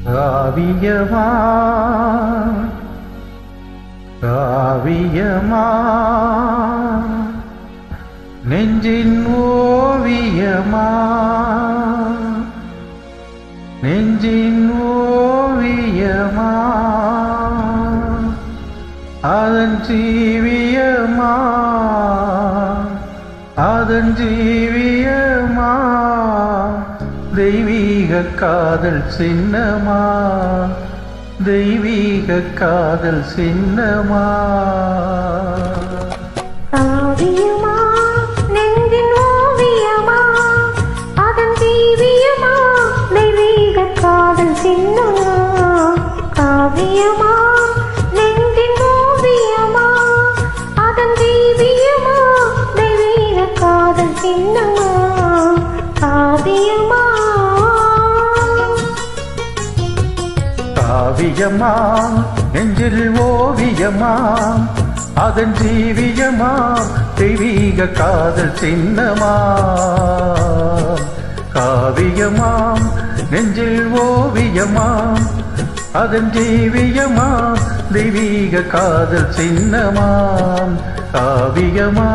காவியமா காவியமா நெஞ்சின் ஓவியமா நெஞ்சின் ஓவியமா அதன் ஜீவியமா அதன் ஜீவியமா தெய்வீக காதல் சின்னமா தெய்வீக காதல் சின்னமா காவியமா நெஞ்சின் ஓவியமா அதன் ஜீவியமா தெய்வீக காதல் சின்னமா காவியமா நெஞ்சின் ஓவியமா அதன் ஜீவியமா தெய்வீக காதல் சின்னமா காவியமா காவியமா நெஞ்சில் ஓவியமா அதன் ஜீவியமா தெய்வீக காதல் சின்னமா காவியமா நெஞ்சில் ஓவியமா அதன் ஜீவியமா தெய்வீக காதல் சின்னமா காவியமா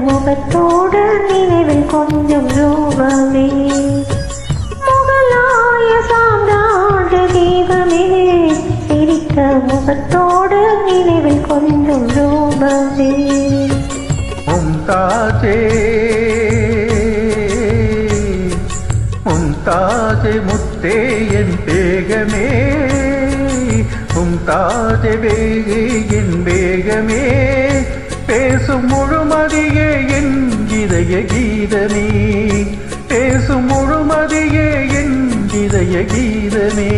முகத்தோடு நினைவில் கொஞ்சம் ரூபமே முகலாய சாம்ராஜ தீபமே சிரித்த முகத்தோடு நினைவில் கொஞ்சம் ரூபமே மும்தாஜே மும்தாஜே முத்தே என் பேகமே மும்தாஜே பேகே என் பேகமே பேசும் முழுமதியே என் இதய கீதமே பேசும் முழுமதியே என் இதய கீதமே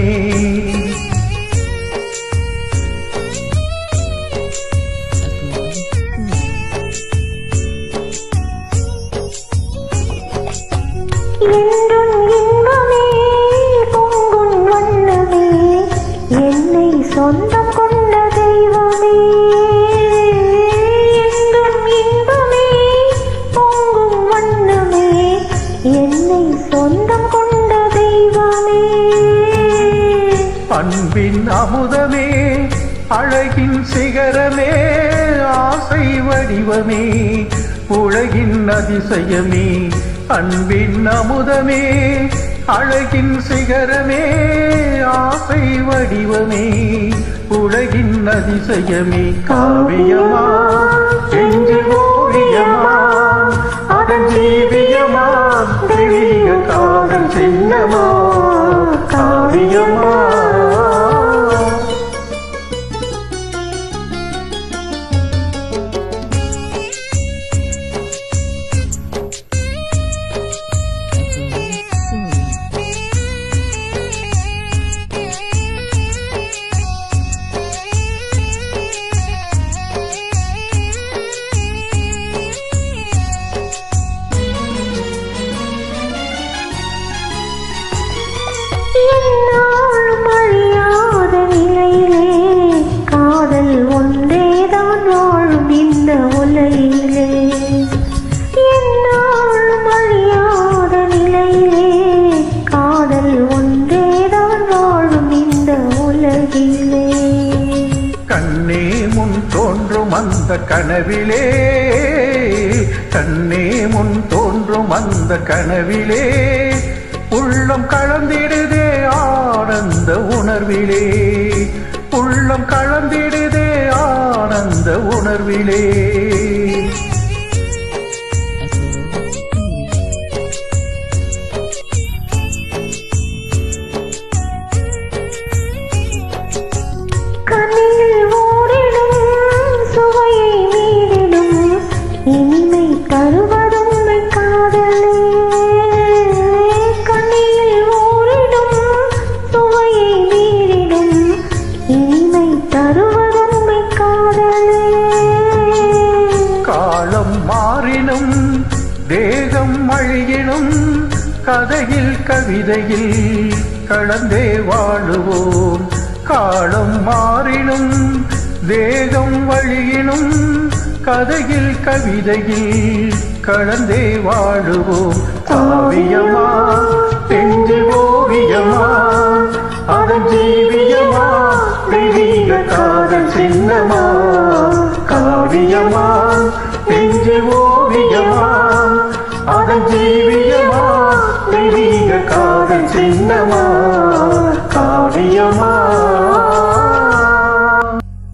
என்றும் இன்பமே பொங்கும் வண்ணமே என்னை சொந்தம் கொண்ட தெய்வமே என்னை சொந்தம் கொண்ட தெய்வமே அன்பின் அமுதமே அழகின் சிகரமே ஆசை வடிவமே உலகின் அதிசயமே அன்பின் அமுதமே அழகின் சிகரமே ஆசை வடிவமே உலகின் அதிசயமே காவியமா நெஞ்சில் ஓவியமா அதன் ஜீவியமா தெய்வீக காதல் சின்னமா காவியமா என்னாலும் அழியாத நிலையிலே காதல் ஒன்றேதான் வாழும் இந்த உலகிலே என்னாலும் அழியாத நிலையிலே காதல் ஒன்றேதான் வாழும் இந்த உலகிலே கண்ணே முன் தோன்றும் அந்த கனவிலே கண்ணே முன் தோன்றும் அந்த கனவிலே உள்ளம் கலந்திடுதே ஆனந்த உணர்விலே உள்ளம் கலந்திடுதே ஆனந்த உணர்விலே மாறினும் தேகம் அழியினும் கதையில் கவிதையில் கலந்தே வாழுவோம். காலம் மாறினும் தேகம் வழியினும் கதையில் கவிதையில் கலந்தே வாழுவோம். காவியமா தெஞ்சு ஓவியமா அதன் ஜீவியமா தெய்வீக காதல் சின்னமா. காவியமா தெஞ்சு ஓவியமா அதன் ஜீவியமா தெய்வீக காதல் சின்னமா.